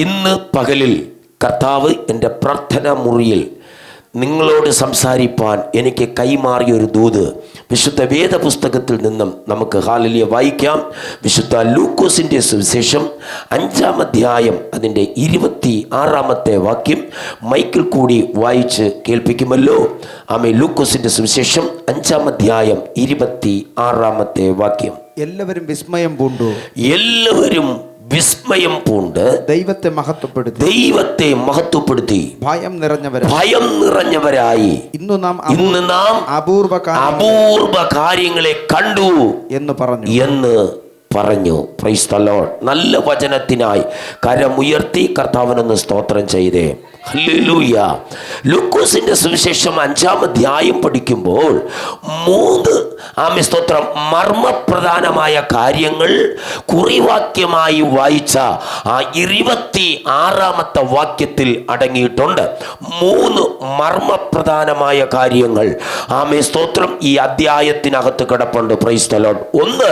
ഇന്ന് പകലിൽ കർത്താവ് എൻ്റെ പ്രാർത്ഥനാ മുറിയിൽ നിങ്ങളോട് സംസാരിപ്പാൻ എനിക്ക് കൈമാറിയൊരു ദൂത് വിശുദ്ധ വേദപുസ്തകത്തിൽ നിന്നും നമുക്ക് ഹല്ലേലൂയ വായിക്കാം. വിശുദ്ധ ലൂക്കോസിൻ്റെ സുവിശേഷം 5-ാം അധ്യായം അതിൻ്റെ 26-ാമത്തെ വാക്യം മൈക്കിൽ കൂടി വായിച്ച് കേൾപ്പിക്കുമല്ലോ. ആമേൻ. ലൂക്കോസിൻ്റെ സുവിശേഷം 5-ാം അധ്യായം 26-ാമത്തെ വാക്യം. എല്ലാവരും വിസ്മയം പൂണ്ടു. എല്ലാവരും വിസ്മയം പൂണ്ട് ദൈവത്തെ മഹത്വപ്പെടുത്തി ഭയം നിറഞ്ഞവരായി ഇന്ന് നാം അപൂർവ കാര്യങ്ങളെ കണ്ടു എന്ന് പറഞ്ഞു. Price the Lord. നല്ല വചനത്തിനായി കരമുയർത്തി കർത്താവിനൊന്ന് സ്തോത്രം ചെയ്തേ. ഹല്ലേലൂയ. ലൂക്കോസിന്റെ സുവിശേഷം 5-ാം അധ്യായം പഠിക്കുമ്പോൾ 3 സ്തോത്രം മർമ്മപ്രധാനമായ കാര്യങ്ങൾ കുറിവാക്യമായി വായിച്ച ആ 26-ാമത്തെ വാക്യത്തിൽ അടങ്ങിയിട്ടുണ്ട്. 3 മർമ്മപ്രധാനമായ കാര്യങ്ങൾ സ്തോത്രം ഈ അധ്യായത്തിനകത്ത് കിടപ്പുണ്ട്. Price the Lord. 1,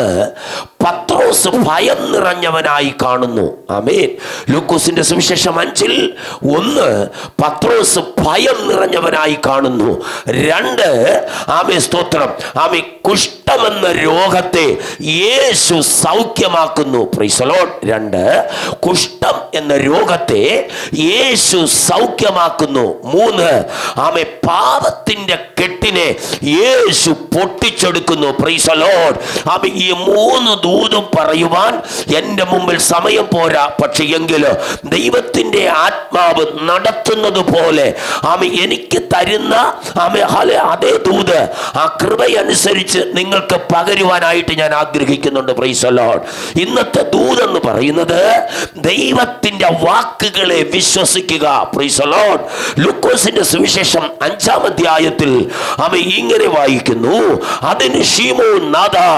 പത്രോസ് ഭയം നിറഞ്ഞവനായി കാണുന്നു. ആമേൻ. ലൂക്കോസിന്റെ സുവിശേഷം 5-ൽ 1 പത്രോസ് ഭയം നിറഞ്ഞവനായി കാണുന്നു. 2, സ്തോത്രം കുഷ്ഠമെന്ന രോഗത്തെ യേശു സൗഖ്യമാക്കുന്നു. Praise the lord. 2, കുഷ്ഠം എന്ന രോഗത്തെ യേശു സൗഖ്യമാക്കുന്നു. 3, പാപത്തിന്റെ കെട്ടിനെ യേശു പൊട്ടിച്ചെടുക്കുന്നു. Praise the lord. ഈ 3 ദൂതും പറയുവാൻ എൻ്റെ മുമ്പിൽ സമയം പോരാ. പക്ഷെ എങ്കിലും ദൈവത്തിൻ്റെ ആത്മാവ് നടത്തുന്നത് പോലെ എനിക്ക് തരുന്ന അതേ ദൂത് ആ കൃപയനുസരിച്ച് നിങ്ങൾക്ക് പകരുവാനായിട്ട് ഞാൻ ആഗ്രഹിക്കുന്നുണ്ട്. Price the Lord. ഇന്നത്തെ ദൂതെന്ന് പറയുന്നത് ദൈവത്തിൻ്റെ വാക്കുകളെ വിശ്വസിക്കുക. Price the Lord. ലൂക്കോസിന്റെ സുവിശേഷം 5-ാം അധ്യായത്തിൽ ഇങ്ങനെ വായിക്കുന്നു. അതിന് ശീമോൻ, നാഥാ,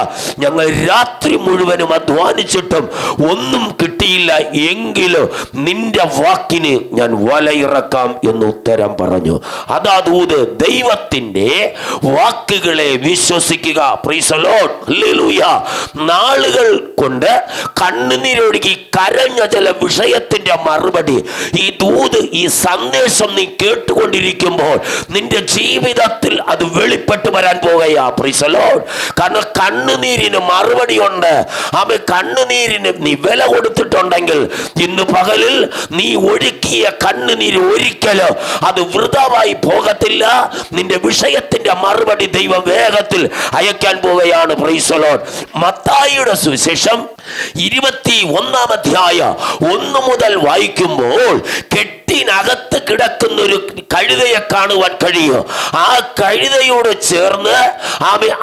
ഞങ്ങൾ രാത്രി മുഴുവനും അധ്വാനിച്ചിട്ടും ഒന്നും കിട്ടിയില്ല, എങ്കിലും നിന്റെ വാക്കിന് ഞാൻ വലയിറക്കാം എന്ന് ഉത്തരം പറഞ്ഞു. അതാ ദൂത്. ദൈവത്തിന്റെ വാക്കുകളെ വിശ്വസിക്കുക. Price the lord. ഹല്ലേലൂയ. നാളുകൾ കൊണ്ട് കണ്ണുനീരൊഴുകി കരഞ്ഞ ചില വിഷയത്തിന്റെ മറുപടി ഈ ദൂത്, ഈ സന്ദേശം നീ കേട്ടുകൊണ്ടിരിക്കുമ്പോൾ നിന്റെ ജീവിതത്തിൽ അത് വെളിപ്പെട്ട് വരാൻ പോകുകയാ. Praise the Lord. കാരണം കണ്ണുനീരിന് മറുപടി ഉണ്ട്. കണ്ണുനീരിന് നീ വില കൊടുത്തിട്ടുണ്ടെങ്കിൽ ഇന്ന് പകലിൽ നീ ഒഴുക്കിയ കണ്ണുനീര് ഒരിക്കലും അത് വൃഥാവായി പോകത്തില്ല. നിന്റെ വിഷയത്തിന്റെ മറുപടി ദൈവം വേഗത്തിൽ അയക്കാൻ പോവുകയാണ്. Price the Lord. മത്തായിയുടെ സുവിശേഷം 21-ാം അധ്യായം 1 മുതൽ വായിക്കുമ്പോൾ കെട്ടിനകത്ത് കിടക്കുന്ന ഒരു കഴുതയെ കാണുവാൻ കഴിയും. ആ കഴുതയോട് ചേർന്ന്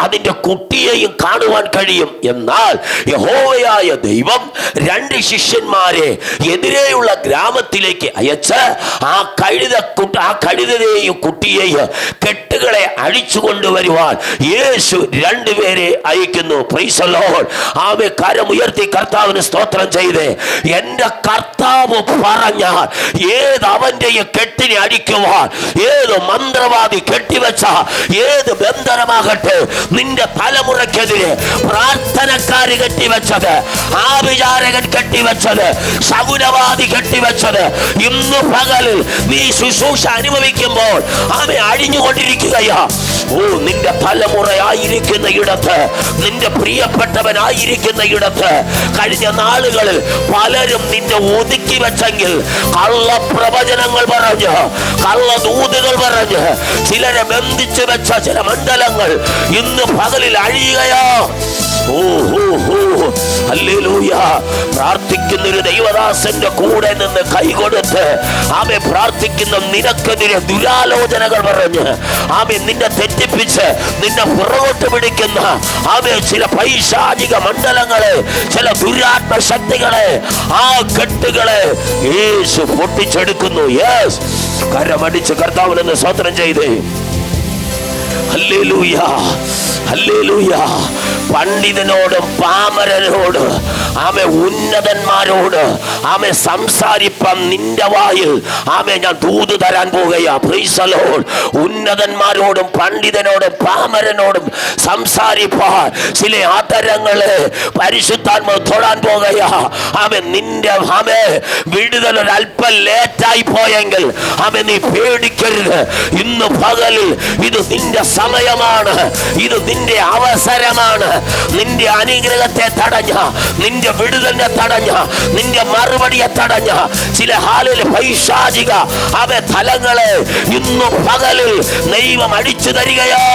അതിന്റെ കുട്ടിയെയും കാണുവാൻ കഴിയും. എന്നാൽ യഹോവയായ ദൈവം 2 ശിഷ്യന്മാരെ എതിരെയുള്ള ഗ്രാമത്തിലേക്ക് അയച്ച് ആ കഴുതയെയും കുട്ടിയെയും കെട്ടുകളെ അഴിച്ചു കൊണ്ടുവരുവാൻ യേശു 2 പേരെ അയക്കുന്നു. Price the Lord. കരമുയർത്തി കർത്താവിന് സ്തോത്രം ചെയ്തേ. എന്റെ കർത്താവ് പറഞ്ഞാൽ ഏത് അവന്റെയും കെട്ടിനെ അടിക്കുവാൻ ഏത് മന്ത്രവാദി കെട്ടിവെച്ച ഏത് ബന്ധനമാകട്ടെ, നിന്റെ തലമുറയ്ക്കെതിരെ പ്രാർത്ഥനക്കാര് കെട്ടിവെച്ചത്, ആഭിചാരകൻ കെട്ടിവെച്ചത്, ശകുനവാദി കെട്ടിവെച്ചത്, ഇന്ന് പകലിൽ നീ ശുശ്രൂഷ അനുഭവിക്കുമ്പോൾ അഴിഞ്ഞുകൊണ്ടിരിക്കുകയാ. നിന്റെ തലമുറയായിരിക്കുന്ന ഇടത്ത്, നിന്റെ പ്രിയപ്പെട്ടവനായിരിക്കുന്ന ഇടത്ത് കഴിഞ്ഞ നാളുകളിൽ പലരും നിന്നെ ഒതുക്കി വെച്ചെങ്കിൽ, കള്ളപ്രവചനങ്ങൾ പറഞ്ഞ്, കള്ളദൂതുകൾ പറഞ്ഞ് ചിലരെ ബന്ധിച്ചു വെച്ച ചില മണ്ഡലങ്ങൾ ഇന്ന് പകലിൽ അഴിയുകയോ. ഹല്ലേലൂയ. പ്രാർത്ഥിക്കുന്ന ഒരു ദൈവദാസന്റെ കൂടെ നിന്ന് കൈകൊടുത്ത് പ്രാർത്ഥിക്കുന്ന നിനക്കെതിരെ ദുരാലോചനകൾ പറഞ്ഞ് നിന്നെ തെറ്റിപ്പിച്ച് നിന്നെ പുറകോട്ട് പിടിക്കുന്ന ചില പൈശാചിക മണ്ഡലങ്ങളെ, ചില ദുരാത്മ ശക്തികളെ, ആ കെട്ടുകളെ യേശു പൊട്ടിച്ചെടുക്കുന്നു. യെസ്. കരമടിച്ച് കർത്താവിനെന്ന് സ്തോത്രം ചെയ്തേ. ഹല്ലേലൂയ. ഹല്ലേലൂയ. പണ്ഡിതനോടും പാമരനോട് ആമേ ഉന്നതന്മാരോട് ആമേ സംസാരിപ്പാൻ നിന്റെ വായിൽ ആമേ ഞാൻ ദൂത് തരാൻ പോകുകയാ. Praise the lord. ഉന്നതന്മാരോടും പണ്ഡിതനോടും പാമരനോടും സംസാരിപ്പാൻ ചില ആദരങ്ങളെ പരിശുദ്ധാത്മാവ് തൊടാൻ പോകുകയാ. ആമേ നിന്റെ ആമേ വിടുതൽ ഒരല്പം ലേറ്റായി പോയെങ്കിൽ ആമേ നീ പേടിക്കരുത്. ഇന്ന് പകലിൽ ഇത് നിന്റെ സമയമാണ്, ഇത് നിന്റെ അവസരമാണ്. നിന്റെ അനുഗ്രഹത്തെ തടഞ്ഞ, നിന്റെ വിടുതലിനെ തടഞ്ഞ, നിന്റെ മറുപടിയെ തടഞ്ഞ ചില ഹാലിൽ പൈശാചിക അവ തലങ്ങളെ ഇന്നു പകലിൽ ദൈവം അടിച്ചു തരികയോ.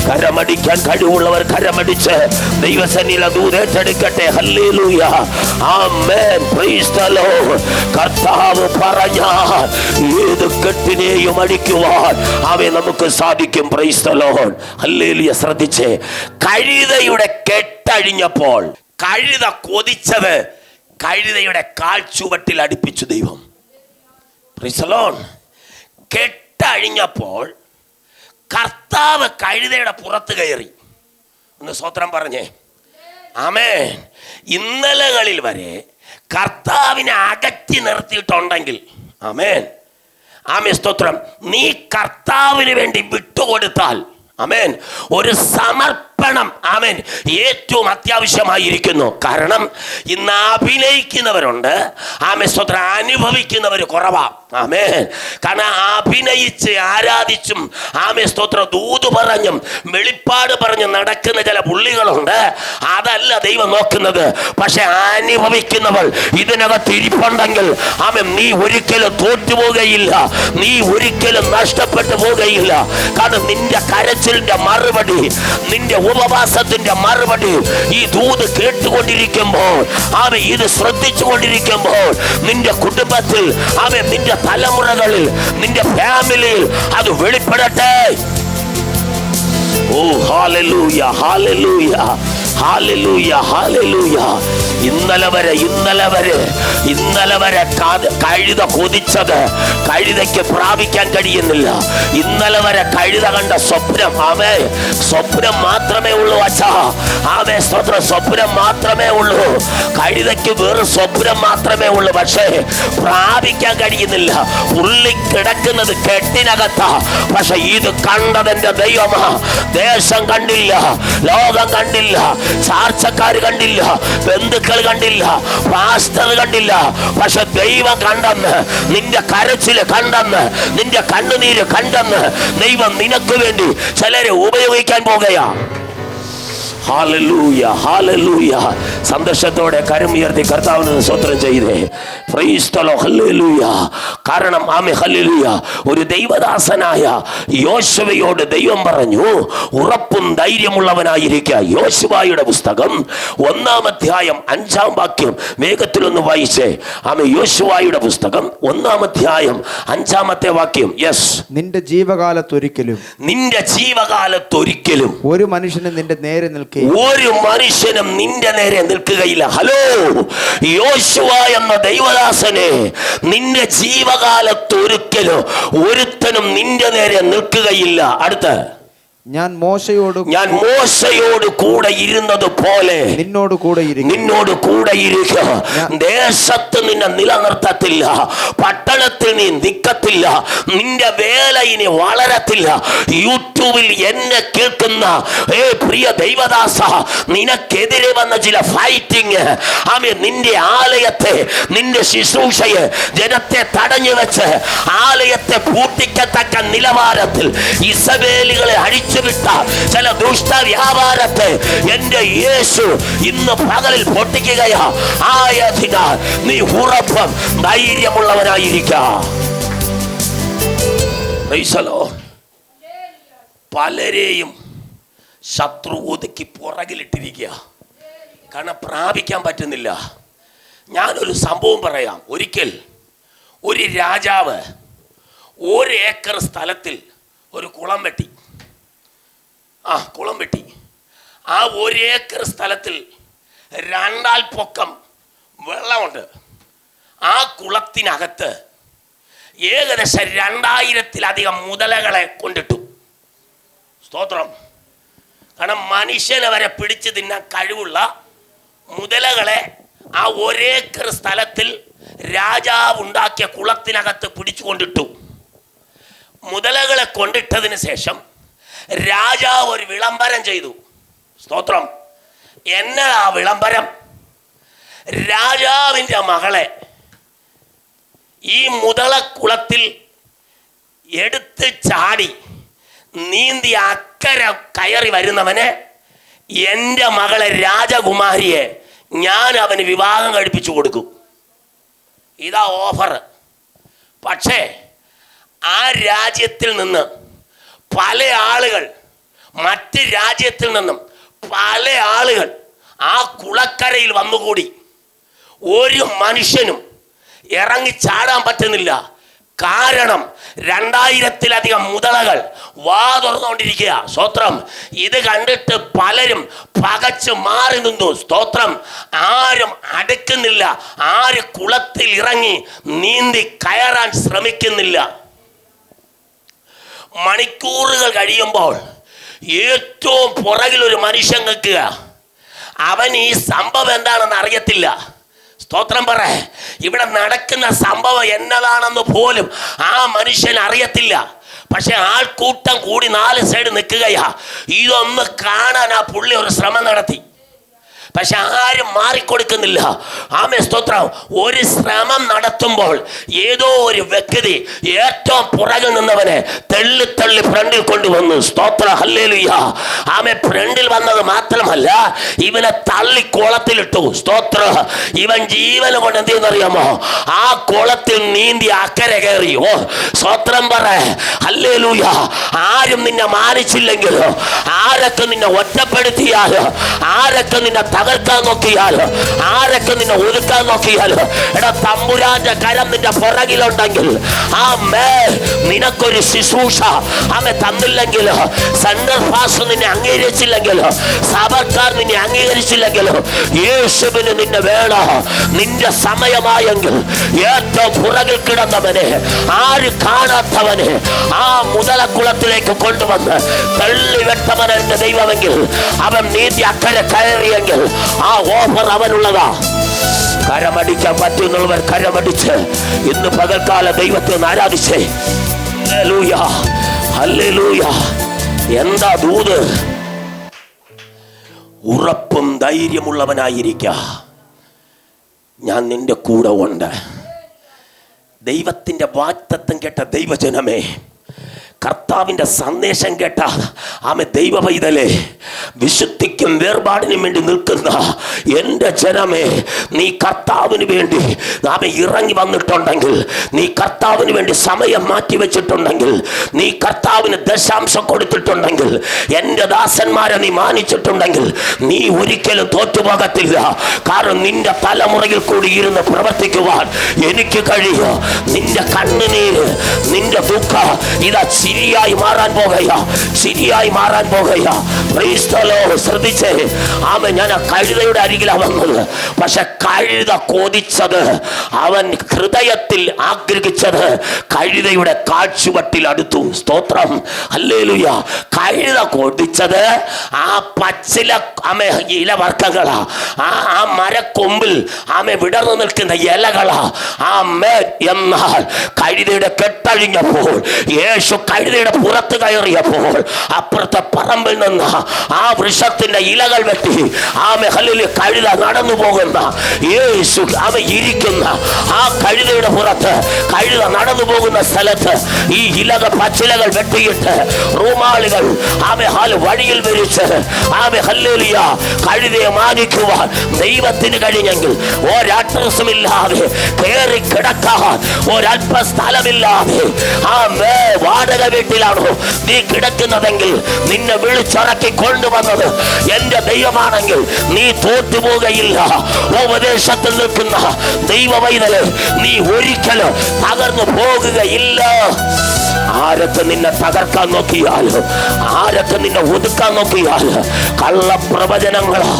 കരമടിക്കാൻ കഴിവുള്ളവർ കരമടിച്ച് ദൈവസന്നിധിയിൽ ദൂത് ഏറ്റെടുക്കട്ടെ. ഹല്ലേലൂയ. ആമേൻ. Praise the lord. കർത്താവ് പറഞ്ഞ ഏത് കെട്ടിനെയും അടിക്കുവാൻ അവയെ നമുക്ക് സാധിക്കും. Praise the lord. ഹല്ലേലൂയ. ശ്രദ്ധിച്ചേ, കഴുതയുടെ കെട്ടഴിഞ്ഞപ്പോൾ കഴുത കൊതിച്ചത് കഴുതയുടെ കാൽച്ചുവട്ടിൽ അടുപ്പിച്ചു ദൈവം. Price the Lord. കെട്ടഴിഞ്ഞപ്പോൾ കർത്താവ് കഴുതയുടെ പുറത്ത് കയറി. ഒന്ന് സ്വത്രം പറഞ്ഞേ. ആമേൻ. ഇന്നലകളിൽ വരെ കർത്താവിനെ അകറ്റി നിർത്തിയിട്ടുണ്ടെങ്കിൽ, ആമേൻ, ആമേ സ്തോത്രം, നീ കർത്താവിന് വേണ്ടി വിട്ടുകൊടുത്താൽ, ആമേൻ, ഒരു സമർപ്പണം ആമേൻ ഏറ്റവും അത്യാവശ്യമായിരിക്കുന്നു. കാരണം ഇന്ന് അഭിനയിക്കുന്നവരുണ്ട്, ആമേ സ്തോത്രം, അനുഭവിക്കുന്നവർ കുറവാ. ആമേൻ. കാരണം അഭിനയിച്ച് ആരാധിച്ചും ആമേ സ്തോത്രം ദൂത് പറഞ്ഞും വെളിപ്പാട് പറഞ്ഞും നടക്കുന്ന ചില പുള്ളികളുണ്ട്. അതല്ല ദൈവം നോക്കുന്നത്. പക്ഷെ അനുഭവിക്കുന്നവൾ ഇതിനകത്ത് ഇരിപ്പുണ്ടെങ്കിൽ ആമേ നീ ഒരിക്കലും തോറ്റുപോകുകയില്ല, നീ ഒരിക്കലും നഷ്ടപ്പെട്ടു പോവുകയില്ല. കാരണം നിന്റെ കരച്ചിലിന്റെ മറുപടി, നിന്റെ ഉപവാസത്തിന്റെ മറുപടി ഈ ദൂത് കേട്ടുകൊണ്ടിരിക്കുമ്പോൾ, ആമേ ഇത് ശ്രദ്ധിച്ചു കൊണ്ടിരിക്കുമ്പോൾ നിന്റെ കുടുംബത്തിൽ, ആമേ നിന്റെ തലമുറകളിൽ, നിന്റെ ഫാമിലിയിൽ അത് വെളിപ്പെടട്ടെ. ഓ ഹല്ലേലൂയ, ഹല്ലേലൂയ, ഹല്ലേലൂയ, ഹല്ലേലൂയ. ഇന്നലെ വരെ കഴുത കൊതിച്ചത് കഴുതയ്ക്ക് പ്രാപിക്കാൻ കഴിയുന്നില്ല. ഇന്നലെ വരെ കഴുത കണ്ട സ്വപ്നം, ആമേ, സ്വപ്നം മാത്രമേ ഉള്ളൂ അച്ഛാ. ആമേ സ്തോത്രം, സ്വപ്നം മാത്രമേ ഉള്ളൂ. കഴുതയ്ക്ക് വെറും സ്വപ്നം മാത്രമേ ഉള്ളൂ. പക്ഷേ പ്രാപിക്കാൻ കഴിയുന്നില്ല. ഉള്ളി കിടക്കുന്നത് കെട്ടിനകത്താ. പക്ഷെ ഇത് കണ്ടതെന്റെ ദൈവമാ. ദേശം കണ്ടില്ല, ലോകം കണ്ടില്ല, ചാർച്ചക്കാർ കണ്ടില്ല, ബന്ധുക്കൾ കണ്ടില്ല, പാസ്റ്റർ കണ്ടില്ല. പക്ഷെ ദൈവം കണ്ടെന്ന്, നിന്റെ കരച്ചില് കണ്ടെന്ന്, നിന്റെ കണ്ണുനീര് കണ്ടെന്ന് ദൈവം നിനക്ക് വേണ്ടി ചിലരെ ഉപയോഗിക്കാൻ പോകുകയാ. Hallelujah, hallelujah. സന്തോഷത്തോടെ കരമുയർത്തി കർത്താവിന് സ്തോത്രം ചെയ്തേ. Price the lord. ഹല്ലേലൂയ. കാരണം ആമേ ഹല്ലേലൂയ, ഒരു ദൈവദാസനായ യോശുവയോട് ദൈവം പറഞ്ഞു, ഉറപ്പും ധൈര്യമുള്ളവനായിരിക്കുക. യോശുവയുടെ പുസ്തകം 1-ാം അധ്യായം 5-ാം വാക്യം വേഗത്തിലൊന്ന് വായിച്ചേ. ആമേ, യോശുവയുടെ പുസ്തകം 1-ാം അധ്യായം 5-ാമത്തെ വാക്യം. യെസ്. നിന്റെ ജീവകാലത്തൊരിക്കലും ഒരു മനുഷ്യനും നിന്റെ നേരെ ഒരു മനുഷ്യനും നിന്റെ നേരെ നിൽക്കുകയില്ല. ഹലോ, യോശുവ എന്ന ദൈവദാസനെ, നിന്റെ ജീവകാലത്തൊരിക്കലും ഒരുത്തനും നിന്റെ നേരെ നിൽക്കുകയില്ല. അടുത്ത, ഞാൻ മോശയോട് കൂടെ ഇരുന്നത് പോലെ നിന്നോട് കൂടെ ഇരിക്കുക. ദേശത്ത് നിന്നെ നിലനിർത്തത്തില്ല, പട്ടണത്തിൽ നീ നിൽക്കത്തില്ല, നിന്റെ വേല ഇനി വളരത്തില്ല. യൂട്യൂബിൽ എന്നെ കേൾക്കുന്ന പ്രിയ ദൈവദാസ, നിനക്കെതിരെ വന്ന ചില ഫൈറ്റിങ്, ആമേ, നിന്റെ ആലയത്തെ, നിന്റെ ശുശ്രൂഷയെ, ജനത്തെ തടഞ്ഞു വെച്ച് ആലയത്തെ പൂട്ടിക്കത്തക്ക നിലവാരത്തിൽ ഇസബേലുകളെ അഴിച്ചു വിട്ട ചില ദുഷ്ട വ്യാപാരത്തെ എന്റെ യേശു ഇന്ന് പകലിൽ പൊട്ടിക്കുകയാ. ആയതിനാൽ നീ ഉറപ്പും ധൈര്യമുള്ളവനായിരിക്കാം. പലരെയും ശത്രു ഒതുക്കി പുറകിലിട്ടിരിക്കുക. കാരണം പ്രാപിക്കാൻ പറ്റുന്നില്ല. ഞാനൊരു സംഭവം പറയാം. ഒരിക്കൽ ഒരു രാജാവ് 1 ഏക്കർ സ്ഥലത്തിൽ ഒരു കുളം വെട്ടി. ആ 1 ഏക്കർ സ്ഥലത്തിൽ 2 ആൾ പൊക്കം വെള്ളമുണ്ട്. ആ കുളത്തിനകത്ത് ഏകദേശം 2000-ത്തിലധികം മുതലകളെ കൊണ്ടിട്ടു. സ്തോത്രം. കാരണം മനുഷ്യനെ വരെ പിടിച്ചു തിന്നാൻ കഴിവുള്ള മുതലകളെ ആ ഒരേക്കർ സ്ഥലത്തിൽ രാജാവ് ഉണ്ടാക്കിയ കുളത്തിനകത്ത് പിടിച്ചുകൊണ്ടിട്ടു. മുതലകളെ കൊണ്ടിട്ടതിന് ശേഷം രാജാവ് ഒരു വിളംബരം ചെയ്തു. സ്തോത്രം. എന്നാ ആ വിളംബരം? രാജാവിൻ്റെ മകളെ ഈ മുതലക്കുളത്തിൽ എടുത്ത് ചാടി നീന്തി അക്കരെ കയറി വരുന്നവന് എൻ്റെ മകളെ രാജകുമാരിയെ ഞാൻ അവന് വിവാഹം കഴിപ്പിച്ചു കൊടുക്കും. ഇതാ ഓഫർ. പക്ഷേ ആ രാജ്യത്തിൽ നിന്ന് പല ആളുകൾ, മറ്റ് രാജ്യത്തിൽ നിന്നും പല ആളുകൾ ആ കുളക്കരയിൽ വന്നുകൂടി. ഒരു മനുഷ്യനും ഇറങ്ങി ചാടാൻ പറ്റുന്നില്ല. കാരണം 2000-ലധികം മുതലകൾ വാ തുറന്നുകൊണ്ടിരിക്കുക. സ്തോത്രം. ഇത് കണ്ടിട്ട് പലരും പകച്ച് മാറി നിന്നു. സ്തോത്രം. ആരും അടുക്കുന്നില്ല. ആര് കുളത്തിൽ ഇറങ്ങി നീന്തി കയറാൻ ശ്രമിക്കുന്നില്ല. മണിക്കൂറുകൾ കഴിയുമ്പോൾ ഏറ്റവും പുറകിൽ ഒരു മനുഷ്യൻ നിൽക്കുക. അവൻ ഈ സംഭവം എന്താണെന്ന് അറിയത്തില്ല. സ്തോത്രം പറ. ഇവിടെ നടക്കുന്ന സംഭവം എന്നതാണെന്ന് പോലും ആ മനുഷ്യൻ അറിയത്തില്ല. പക്ഷെ ആൾക്കൂട്ടം കൂടി 4 സൈഡ് നിൽക്കുകയാ. ഇതൊന്ന് കാണാൻ ആ പുള്ളി ഒരു ശ്രമം നടത്തി. പക്ഷെ ആരും മാറിക്കൊടുക്കുന്നില്ല. ആമേൻ. സ്തോത്രം. ഒരു ശ്രമം നടത്തുമ്പോൾ ഏതോ ഒരു വ്യക്തി ഏറ്റവും പുറകിൽ നിന്നവനെ തള്ളി ഫ്രണ്ടിൽ കൊണ്ടുവന്നു. സ്തോത്ര. ഹല്ലേലൂയ. ആമേൻ. ഫ്രണ്ടിൽ വന്നത് മാത്രമല്ല, ഇവനെ തള്ളി കുളത്തിലിട്ടു. സ്തോത്ര. ഇവൻ ജീവനം കൊണ്ട് എന്ത് ചെയ്യുന്നറിയാമോ? ആ കുളത്തിൽ നീന്തി അക്കരെ കയറി. ഓ സ്തോത്രം പറ. ഹല്ലേലൂയ. ആരും നിന്നെ മാനിച്ചില്ലെങ്കിലോ, ആരൊക്കെ നിന്നെ ഒറ്റപ്പെടുത്തിയാലോ, ആരൊക്കെ നിന്നെ തകർക്കാൻ നോക്കിയാലോ, ആരൊക്കെ നിന്നെ ഒതുക്കാൻ നോക്കിയാലോ, എടാ തമ്പുരാന്റെ കരം നിന്റെ പുറകിലുണ്ടെങ്കിൽ, നിനക്കൊരു ശുശ്രൂഷ തന്നില്ലെങ്കിലോ, സെൻട്രൽ പാസ്റ്റർ നിന്നെ അംഗീകരിച്ചില്ലെങ്കിലോ, സഭക്കാർ നിന്നെ അംഗീകരിച്ചില്ലെങ്കിലോ, യേശുവിന് നിന്നെ വേണോ? നിന്റെ സമയമായെങ്കിൽ ഏറ്റവും പുറകിൽ കിടന്നവനെ, ആര് കാണാത്തവനെ ആ മുതലക്കുളത്തിലേക്ക് കൊണ്ടുവന്ന് തള്ളിവെട്ടവൻ എന്റെ ദൈവമെങ്കിൽ, അവൻ നീതി അക്കരെ കയറിയെങ്കിൽ ആ ഓഫർ അവനുള്ളതാ. കരമടിക്കാൻ പറ്റുന്നുള്ളവർ കരമടിച്ച് ഇന്ന് പകൽക്കാല ദൈവത്തെ ഒന്ന് ആരാധിച്ചേ. Hallelujah, hallelujah. എന്താ ദൂത്? ഉറപ്പും ധൈര്യമുള്ളവനായിരിക്ക, ഞാൻ നിന്റെ കൂടെ ഉണ്ട്. ദൈവത്തിന്റെ വാഗ്ദത്തം കേട്ട ദൈവജനമേ, കർത്താവിൻ്റെ സന്ദേശം കേട്ട ആമേ ദൈവ പൈതലേ, വിശുദ്ധിക്കും വേർപാടിനും വേണ്ടി നിൽക്കുന്ന എൻ്റെ ജനമേ, നീ കർത്താവിന് വേണ്ടി ആമേ ഇറങ്ങി വന്നിട്ടുണ്ടെങ്കിൽ, നീ കർത്താവിന് വേണ്ടി സമയം മാറ്റി വെച്ചിട്ടുണ്ടെങ്കിൽ, നീ കർത്താവിന് ദശാംശം കൊടുത്തിട്ടുണ്ടെങ്കിൽ, എൻ്റെ ദാസന്മാരെ നീ മാനിച്ചിട്ടുണ്ടെങ്കിൽ, നീ ഒരിക്കലും തോറ്റുപോകത്തില്ല. കാരണം നിന്റെ തലമുറയിൽ കൂടി ഇരുന്ന് പ്രവർത്തിക്കുവാൻ എനിക്ക് കഴിയും. നിന്റെ കണ്ണുനീര്, നിന്റെ ദുഃഖം ഇതാ ശരിയായി മാറാൻ പോകുകയാ, ശരിയായി മാറാൻ പോകുകയാ. ശ്രദ്ധിച്ചേ. ആമേ, ഞാൻ ആ കഴുതയുടെ അരികിലാണ് വന്നത്. പക്ഷെ കഴുത കൊതിച്ചത്, അവൻ ഹൃദയത്തിൽ ആഗ്രഹിച്ചത് കഴുതയുടെ കാഴ്ചവട്ടിൽ അടുത്തു. സ്തോത്രം. ഹല്ലേലൂയ. കഴുത കൊതിച്ചത് ആ പച്ചില ആമേ ഇലവർഗ്ഗങ്ങളാ, ആ മരക്കൊമ്പിൽ ആമേ വിടർന്നു നിൽക്കുന്ന ഇലകളാ. ആമേ. എന്നാൽ കഴുതയുടെ കെട്ടഴിഞ്ഞപ്പോൾ, യേശു കഴുതയുടെ പുറത്ത് കയറിയപ്പോൾ, അപ്പുറത്തെ പറമ്പിൽ നിന്ന് ആ വൃക്ഷത്തിന്റെ ഇലകൾ വെട്ടി ആമേ ഹല്ലേലൂയ കഴുത നടന്നു പോകുന്ന യേശു ആമേ ഇരിക്കുന്ന ആ കഴുതയുടെ പുറത്ത്, കഴുത നടന്നു പോകുന്ന സ്ഥലത്ത് ഈ പച്ചിലകൾ വെട്ടിയിട്ട് റൂമാളുകൾ ആമേ വഴിയിൽ വിരിച്ച് ആമേ ഹല്ലേലൂയ കഴുതയെ മാനിക്കുവാൻ ദൈവത്തിന് കഴിഞ്ഞെങ്കിൽ, ഒരഡ്രസ്സുമില്ലാതെ കയറി കിടക്കാൻ ഒരല്പ സ്ഥലമില്ലാതെ ആമേ വാടക വീട്ടിലാണോ നീ കിടക്കുന്നതെങ്കിൽ, നിന്നെ വിളിച്ചിറക്കി കൊണ്ടുവന്നത് എന്റെ ദൈവമാണെങ്കിൽ നീ തോറ്റുപോകുകയില്ല. ഉപദേശത്തിൽ നിൽക്കുന്ന ദൈവ പൈതലേ, നീ ഒരിക്കലും തകർന്നു പോകുകയില്ല. ആരൊക്കെ നിന്നെ തകർക്കാൻ നോക്കിയാലും, ആരൊക്കെ നിന്നെ ഒതുക്കാൻ നോക്കിയാലും, കള്ളപ്രവചനങ്ങളാ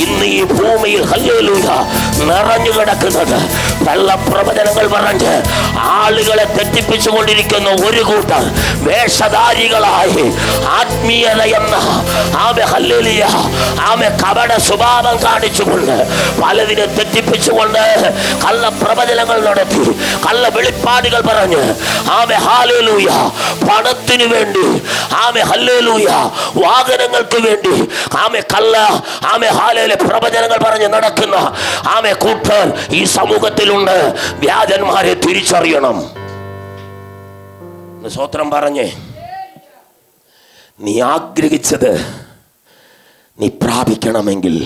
ഇന്ന് ഈ ഭൂമിയിൽ ഹല്ലേലൂയ നിറഞ്ഞു കിടക്കുന്നത്. കള്ളപ്രവചനങ്ങൾ പറഞ്ഞ് ആളുകളെ തെറ്റിപ്പിച്ചു കൊണ്ടിരിക്കുന്ന ഒരു കൂട്ടർ വേഷധാരികളായി ആത്മീയത എന്ന ഹല്ലേലൂയ കപട സ്വഭാവം കാണിച്ചുകൊണ്ട് പലതിനെ തെറ്റിപ്പിച്ചുകൊണ്ട് കള്ള പ്രവചനങ്ങൾ നടത്തി, കള്ള വെളിപ്പാടുകൾ പറഞ്ഞ് ഹല്ലേലൂയ പണത്തിനു വേണ്ടി ഹല്ലേലൂയ വാഹനങ്ങൾക്ക് വേണ്ടി കള്ള ഹല്ലേലൂയ പ്രവചനങ്ങൾ പറഞ്ഞ് നടക്കുന്ന കൂട്ടർ ഈ സമൂഹത്തിലുണ്ട്. വ്യാജന്മാരെ തിരിച്ചറിയണം. സ്തോത്രം പറഞ്ഞേ. നീ ആഗ്രഹിച്ചത് നീ പ്രാപിക്കണമെങ്കിൽ,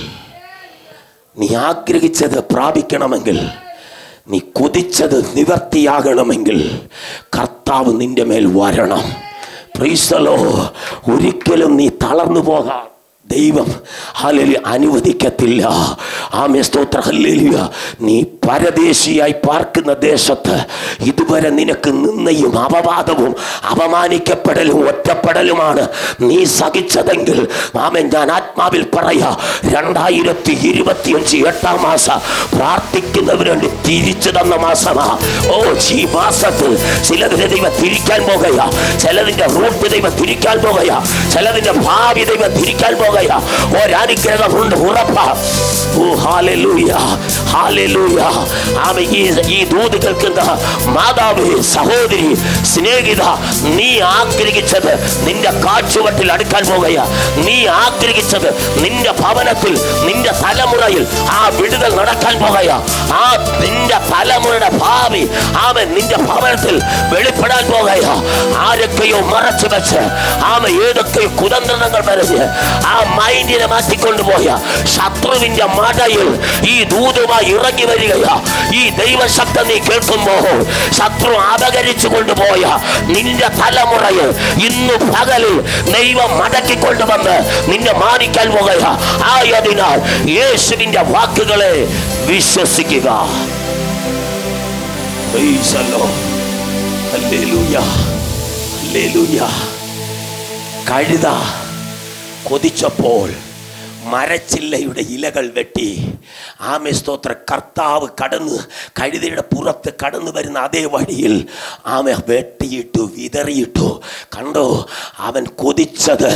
നീ ആഗ്രഹിച്ചത് പ്രാപിക്കണമെങ്കിൽ, നീ കൊതിച്ചത് നിവർത്തിയാകണമെങ്കിൽ കർത്താവ് നിന്റെ മേൽ വരണം. Price the Lord. ഒരിക്കലും നീ തളർന്നു പോകാൻ ദൈവം ഹല്ലേലൂയ അനുവദിക്കത്തില്ല. സ്തോത്ര ഹല്ലേലൂയ. നീ പരദേശിയായി പാർക്കുന്ന ദേശത്ത് ഇതുവരെ നിനക്ക് നിന്നയും അപവാദവും അപമാനിക്കപ്പെടലും ഒറ്റപ്പെടലുമാണ് നീ സഹിച്ചതെങ്കിൽ ഞാൻ ആത്മാവിൽ പറയാ, 2025 8ാം മാസം പ്രാർത്ഥിക്കുന്നവന് വേണ്ടി തിരിച്ചു തന്ന മാസമാ. ഈ മാസത്തിൽ ചിലതിനെ ദൈവം തിരിക്കാൻ പോകുക, ചിലതിന്റെ റൂട്ട് ദൈവം തിരിക്കാൻ പോകുക, ചിലതിന്റെ ഭാവി ദൈവം തിരിക്കാൻ പോകുക. ഒരനുഗ്രഹമുണ്ട്, ഉറപ്പാ. Hallelujah, hallelujah. ഈ ദൂത് കേൾക്കുന്ന മാതാവ്, സഹോദരി, സ്നേഹിത, നീ ആഗ്രഹിച്ചത് നിന്റെ കാഴ്ചവട്ടിൽ അടുക്കാൻ പോകുക. നീ ആഗ്രഹിച്ചത് നിന്റെ ഭവനത്തിൽ, നിന്റെ തലമുറയിൽ വിടുതൽ നടക്കാൻ പോകുക. നിന്റെ തലമുറയുടെ ഭാവി നിന്റെ ഭവനത്തിൽ വെളിപ്പെടാൻ പോകുക. ആരൊക്കെയോ മറച്ചു വെച്ച് ഏതൊക്കെയോ കുതന്ത്രങ്ങൾ പറഞ്ഞ് മൈൻഡിനെ മാറ്റിക്കൊണ്ടുപോയ ശത്രുവിന്റെ മടയിൽ ഈ ദൂതുമായി ഇറങ്ങി വരികയാ. ഈ ദൈവശബ്ദം നീ കേൾക്കുമ്പോൾ ശത്രു അപകരിച്ചു കൊണ്ടുപോയ നിന്റെ തലമുറയെ ഇന്നു പകലിൽ ദൈവം മടക്കിക്കൊണ്ടുവന്ന് നിന്നെ മാനിക്കാൻ പോകുക. ആയതിനാൽ യേശുവിന്റെ വാക്കുകളെ വിശ്വസിക്കുക. കഴുത കൊതിച്ചപ്പോൾ മരച്ചില്ലയുടെ ഇലകൾ വെട്ടി സ്തോത്ര കർത്താവ് കഴുതയുടെ പുറത്ത് കടന്നു വരുന്ന അതേ വഴിയിൽ വെട്ടിയിട്ടു, വിതറിയിട്ടു. കണ്ടോ, അവൻ കൊതിച്ചത്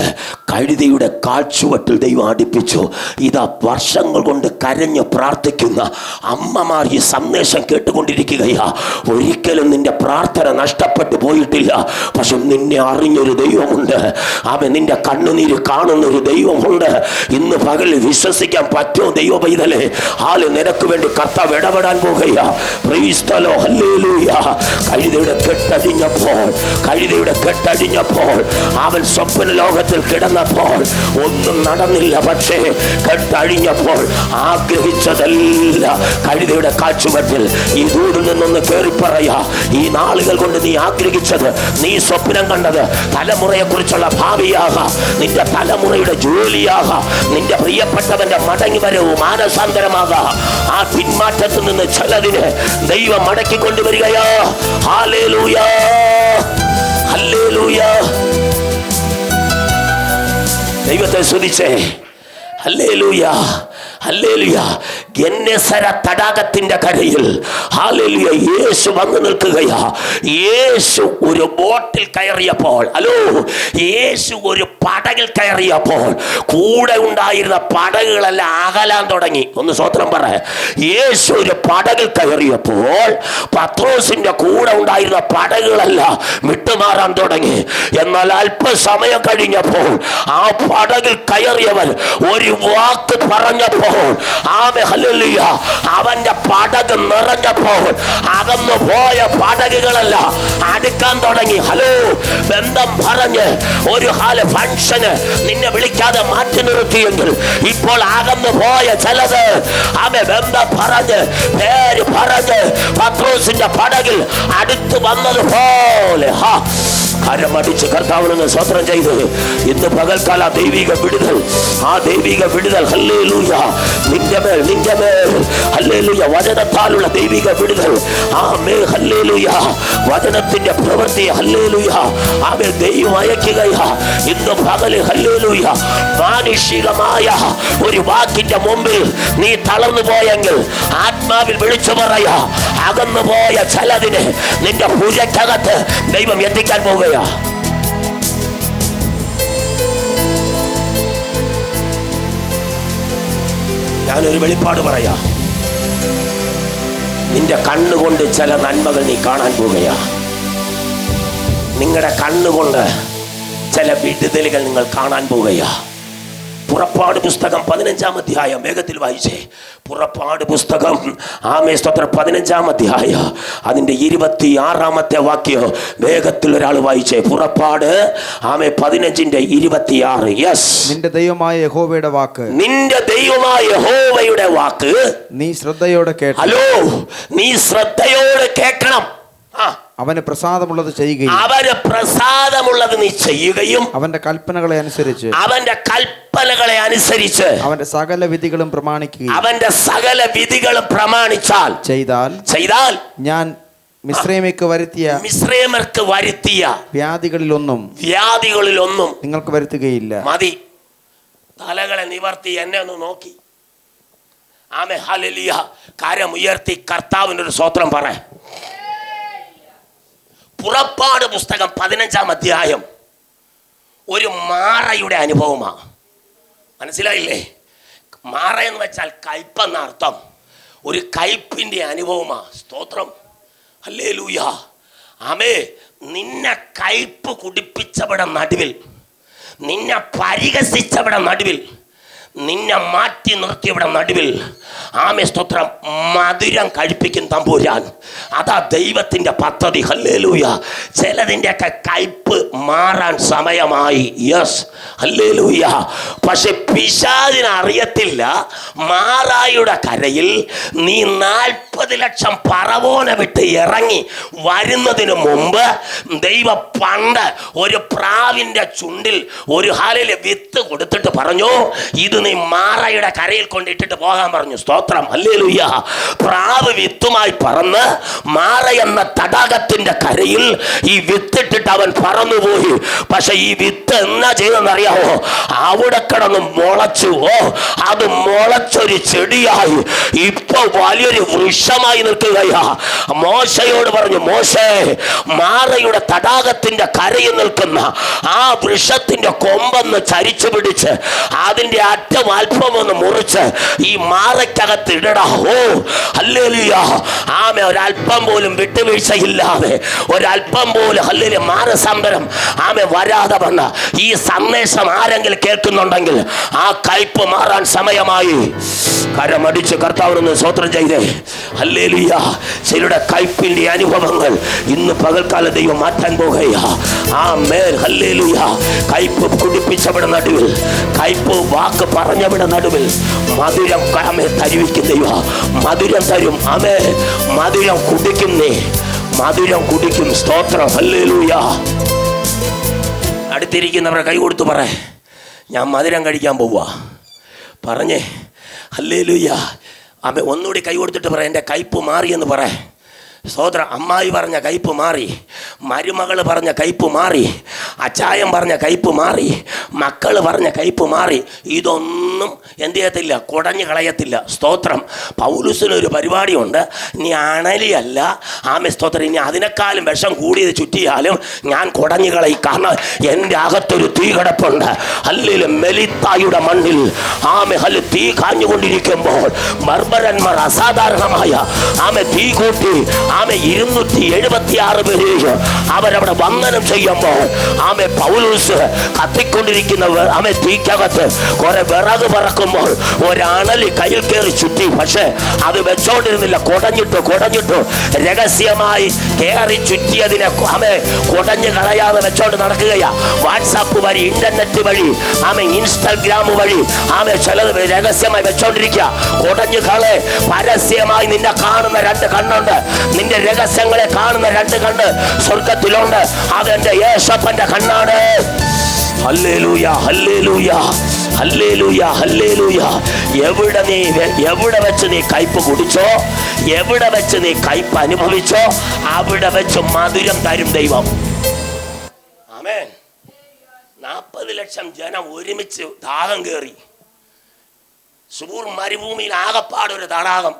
കഴുതയുടെ കാഴ്ചവട്ടിൽ ദൈവം അടുപ്പിച്ചു. ഇതാ വർഷങ്ങൾ കൊണ്ട് കരഞ്ഞ് പ്രാർത്ഥിക്കുന്ന അമ്മമാർ ഈ സന്ദേശം കേട്ടുകൊണ്ടിരിക്കുകയാ. ഒരിക്കലും നിന്റെ പ്രാർത്ഥന നഷ്ടപ്പെട്ടു പോയിട്ടില്ല. പക്ഷെ നിന്നെ അറിഞ്ഞൊരു ദൈവമുണ്ട്. നിന്റെ കണ്ണുനീര് കാണുന്നൊരു ദൈവമുണ്ട്. ഇന്ന് പകലിൽ വിശ്വസിക്കാൻ പറ്റുമോ ദൈവ പൈതലേ? നിനക്ക് വേണ്ടി കർത്താവ് ഇടപെടാൻ പോകുക. പ്രൈസ് ദി ലോർഡ്, ഹല്ലേലൂയ. കഴുതയുടെ കെട്ടടിഞ്ഞപ്പോൾ അവൻ സ്വപ്ന ലോകത്തിൽ കിടന്നപ്പോൾ ഒന്നും നടന്നില്ല. പക്ഷേ കെട്ടഴിഞ്ഞപ്പോൾ ആഗ്രഹിച്ചതെല്ലാം കഴുതയുടെ കാഴ്ചവട്ടിൽ ഈ ദൂരിൽ നിന്നൊന്ന് കേറി പറയാ. ഈ നാളുകൾ കൊണ്ട് നീ ആഗ്രഹിച്ചത്, നീ സ്വപ്നം കണ്ടത് തലമുറയെ കുറിച്ചുള്ള ഭാവിയാകാം, നിന്റെ തലമുറയുടെ ജോലിയാകാം, നിന്റെ പ്രിയപ്പെട്ടവന്റെ മടങ്ങി വരവ് മാനസാന്തരമാകാം. ആ പിന്മാറ്റത്തിൽ നിന്ന് ചിലതിന് ദൈവം മടക്കി കൊണ്ടുവരികയാ. Hallelujah, hallelujah. ദൈവത്തെ സ്തുതിച്ചേ. Hallelujah, hallelujah. ഗെന്നേസര തടാകത്തിന്റെ കരയിൽ ഹല്ലേലൂയ യേശു വന്നു നിൽക്കുകയാ. യേശു ഒരു ബോട്ടിൽ കയറിയപ്പോൾ, യേശു ഒരു പടകിൽ കയറിയപ്പോൾ കൂടെ ഉണ്ടായിരുന്ന പടകുകളെല്ലാം അകലാൻ തുടങ്ങി. ഒന്ന് സ്വത്രം പറ. യേശു ഒരു പടകിൽ കയറിയപ്പോൾ പത്രോസിന്റെ കൂടെ ഉണ്ടായിരുന്ന പടകുകളെല്ലാം വിട്ടുമാറാൻ തുടങ്ങി. എന്നാൽ അല്പസമയം കഴിഞ്ഞപ്പോൾ ആ പടകിൽ കയറിയവൻ ഒരു വാക്ക് പറഞ്ഞപ്പോൾ അവന്റെ പടക് നിറഞ്ഞപ്പോൾ അകന്നു പോയ പടകുകളല്ല അടുക്കാൻ തുടങ്ങി. ബന്ധം പറഞ്ഞ് ഒരു ഫംഗ്ഷന് നിന്നെ വിളിക്കാതെ മാറ്റി നിർത്തിയെങ്കിൽ ഇപ്പോൾ അകന്നു പോയ ചിലത് ബന്ധം പറഞ്ഞ് പേര് പറഞ്ഞ് പത്രോസിന്റെ പടകിൽ അടുത്ത് വന്നതുപോലെ കരമടിച്ച് കർത്താവിനെ സ്വതന്ത്രം ചെയ്ത് ഇന്ന് പകൽക്കാല ദൈവിക വിടുതൽ, ആ ദൈവിക വിടുതൽ ഹല്ലേലൂയ നിന്റെ മേൽ ഹല്ലേലൂയ വചനത്താലുള്ള ദൈവിക വിടുതൽ ആമേൻ ഹല്ലേലൂയ വചനത്തിന്റെ പ്രവൃത്തി ഹല്ലേലൂയ ആമേൻ ദൈവം അയക്കുകയാ ഇന്ന് പകല് ഹല്ലേലൂയ. മാനുഷികമായ ഒരു വാക്കിന്റെ മുമ്പിൽ നീ തളർന്നു പോയെങ്കിൽ ആത്മാവിൽ വിളിച്ചു പറയാ, അകന്നു പോയ ചിലതിന് നിന്റെ ഭുജക്കകത്ത് ദൈവം എത്തിക്കാൻ പോവുകയാ. ഞാനൊരു വെളിപ്പാട് പറയാ, നിന്റെ കണ്ണുകൊണ്ട് ചില നന്മകൾ നീ കാണാൻ പോവുകയാ. നിങ്ങളുടെ കണ്ണുകൊണ്ട് ചില വിടുതലുകൾ നിങ്ങൾ കാണാൻ പോവുകയാ. പുറപ്പാട് പുസ്തകം 15-ാം അധ്യായം വേഗത്തിൽ വായിച്ചേ. പുറപ്പാട് പുസ്തകം സ്തോത്രം 15-ാം അധ്യായം അതിൻ്റെ 26-ാമത്തെ വാക്യം വേഗത്തിൽ ഒരാൾ വായിച്ചേ. പുറപ്പാട് 15-26. യെസ്. നിന്റെ ദൈവമായ യഹോവയുടെ വാക്ക്, നിന്റെ ദൈവമായ യഹോവയുടെ വാക്ക് നീ ശ്രദ്ധയോടെ കേട്ടു. ഹലോ, നീ ശ്രദ്ധയോടെ കേൾക്കണം. അവന് പ്രസാദമുള്ളത് ചെയ്യുകയും നീ ചെയ്യുകയും അവന്റെ കൽപ്പനകളെ അനുസരിച്ച് അവന്റെ സകല വിധികളും പ്രമാണിച്ചാൽ ചെയ്താൽ ഞാൻ മിസ്രയീമിലേക്ക് വരുത്തിയ വ്യാധികളിലൊന്നും നിങ്ങൾക്ക് വരുത്തുകയില്ല. മതി. തലകളെ നിവർത്തി എന്നെ ഒന്ന് നോക്കി. Amen hallelujah. കരമുയർത്തി കർത്താവിനൊരു സ്തോത്രം പറ. പുറപ്പാട് പുസ്തകം 15-ാം അധ്യായം ഒരു മാറയുടെ അനുഭവമാണ്. മനസ്സിലായില്ലേ? മാറ എന്ന് വെച്ചാൽ കയ്പെന്ന അർത്ഥം. ഒരു കയ്പിൻ്റെ അനുഭവമാണ്. സ്തോത്രം ഹല്ലേലൂയ. ആമേ, നിന്നെ കയ്പ് കുടിപ്പിച്ചവിടെ നടുവിൽ, നിന്നെ പരിഹസിച്ചവിടെ നടുവിൽ, നിന്നെ മാറ്റി നിർത്തിയവിടെ നടുവിൽ ആമേ സ്തോത്രം മധുരം കഴിപ്പിക്കും തമ്പുരാൻ. അതാ ദൈവത്തിൻ്റെ പദ്ധതി. ഹല്ലേലൂയ. ചിലതിൻ്റെയൊക്കെ കയ്പ് മാറാൻ സമയമായി. Yes hallelujah. പക്ഷെ പിശാചിന് അറിയത്തില്ല, മാറായുടെ കരയിൽ നീ 40 ലക്ഷം പറവോനെ വിട്ട് ഇറങ്ങി വരുന്നതിന് മുമ്പ് ദൈവ പണ്ട് ഒരു പ്രാവിൻ്റെ ചുണ്ടിൽ ഒരു ഹാലിലെ വിത്ത് കൊടുത്തിട്ട് പറഞ്ഞു, ഇത് നീ മാറയുടെ കരയിൽ കൊണ്ടിട്ടിട്ട് പോകാൻ പറഞ്ഞു. സ്തോത്രം ഹല്ലേലൂയ. പ്രാവ് വിത്തുമായി പറന്ന് മാറ എന്ന തടാകത്തിന്റെ കരയിൽ ഈ വിത്തിട്ടിട്ട് അവൻ പറന്നുപോയി. പക്ഷെ ഈ വിത്ത് എന്നാ ചെയ്തെന്നറിയാമോ? അവിടെ കിടന്ന് മുളച്ചു. അത് മുളച്ചൊരു ചെടിയായി ഇപ്പൊ വലിയൊരു വൃക്ഷമായി നിൽക്കുകയാ. മോശയോട് പറഞ്ഞു, മോശേ, മാറയുടെ തടാകത്തിന്റെ കരയിൽ നിൽക്കുന്ന ആ വൃക്ഷത്തിന്റെ കൊമ്പൊന്ന് ചരിച്ചു പിടിച്ച് അതിന്റെ അറ്റം അല്പമൊന്ന് മുറിച്ച് ഈ മാറയ്ക്കകത്ത് ഇടടാ. ഹല്ലേലൂയ. ആമേ, ഒരല്പം പോലും വിട്ടുവീഴ്ചയില്ലാതെ, ഒരല്പം പോലും ഹല്ലേലൂയ മാനസാന്തരം ആമേ വരാതെ വന്ന ഈ സന്ദേശം ആരെങ്കിലും കേൾക്കുന്നുണ്ടെങ്കിൽ ആ കയ്പ് മാറാൻ സമയമായി. കരമടിച്ച് കർത്താവിനൊന്ന് സ്തോത്രം ചെയ്തേ. ഹല്ലേലൂയ. ചിലരുടെ കയ്പിന്റെ അനുഭവങ്ങൾ ഇന്ന് പകൽക്കാല ദൈവം മാറ്റാൻ പോകുകയാ. Amen hallelujah. കയ്പ് കുടിപ്പിച്ചവിടെ നടുവിൽ, കയ്പ് വാക്ക് പറഞ്ഞവിടെ നടുവിൽ മധുരം ആമേ തരുവിക്കും ദൈവം. മധുരം തരും. ആമേ, മധുരം കുടിക്കും. നീ മധുരം കുടിക്കും. സ്തോത്രം ഹല്ലേലൂയ. അടുത്തിരിക്കുന്നവരെ കൈ കൊടുത്തു പറ, ഞാൻ മധുരം കഴിക്കാൻ പോവുക പറഞ്ഞേ. ഹല്ലേലൂയ. ആമേ, ഒന്നുകൂടി കൈ കൊടുത്തിട്ട് പറ, എൻ്റെ കയ്പ് മാറിയെന്ന് പറ. സഹോദര, അമ്മായി പറഞ്ഞ കയ്പ് മാറി, മരുമകൾ പറഞ്ഞ കയ്പ് മാറി, അച്ചായൻ പറഞ്ഞ കയ്പ് മാറി, മക്കൾ പറഞ്ഞ കയ്പ് മാറി. ഇതൊന്നും എന്ത് ചെയ്യത്തില്ല, കുടഞ്ഞു കളയത്തില്ല. സ്തോത്രം. പൗലുസിനൊരു പരിപാടിയുണ്ട്. നീ അണലിയല്ല ആമേ സ്തോത്രം, ഇനി അതിനേക്കാളും വിഷം കൂടിയത് ചുറ്റിയാലും ഞാൻ കുടഞ്ഞു കളയും. കാരണം എൻ്റെ അകത്തൊരു തീ കിടപ്പുണ്ട്. അല്ലെങ്കിൽ മെലിത്തായുടെ മണ്ണിൽ ആമേ ഹല്ല് തീ കാഞ്ഞുകൊണ്ടിരിക്കുമ്പോൾ ബർബരന്മാർ അസാധാരണമായ ആമേ തീ കൂട്ടി ആമേ 276 പേര് അവരവിടെ വന്ദനം ചെയ്യുമ്പോൾ ആമേ പൗലോസ് കത്തിക്കൊണ്ടിരിക്കുന്ന ആമേ തീക്കകത്ത് കുറെ വിറക് പറക്കുമ്പോൾ ഒരണലി കയ്യിൽ കയറി ചുറ്റി. പക്ഷെ അത് വെച്ചോണ്ടിരുന്നില്ല, കുടഞ്ഞിട്ടു രഹസ്യമായി കയറി ചുറ്റിയതിനെ ആമേ കുടഞ്ഞു കളയാതെ വെച്ചോണ്ട് നടക്കുകയാ. വാട്സാപ്പ് വഴി, ഇന്റർനെറ്റ് വഴി, ആമേ ഇൻസ്റ്റാഗ്രാം വഴി ആമേ ചിലത് രഹസ്യമായി വെച്ചോണ്ടിരിക്കുക. കുടഞ്ഞു കളെ. പരസ്യമായി നിന്നെ കാണുന്ന രണ്ട് കണ്ണുണ്ട്, നിന്റെ രഹസ്യങ്ങളെ കാണുന്ന രണ്ട് കണ്ണ് സ്വർഗത്തിലുണ്ട്. അതെന്റെ യേശപ്പന്റെ കണ്ണാണ്. ഹല്ലേലൂയ, ഹല്ലേലൂയ, ഹല്ലേലൂയ, ഹല്ലേലൂയ. എവിടെ വെച്ച് നീ കയ്പ് കുടിച്ചോ, എവിടെ വെച്ച് നീ കയ്പ് അനുഭവിച്ചോ, അവിടെ വെച്ച് മധുരം തരും ദൈവം. ആമേൻ. 40 ലക്ഷം ജനം ഒരുമിച്ച് ദാഹം കയറി. സൂർ മരുഭൂമിയിൽ ആകപ്പാടൊരു തടാകം,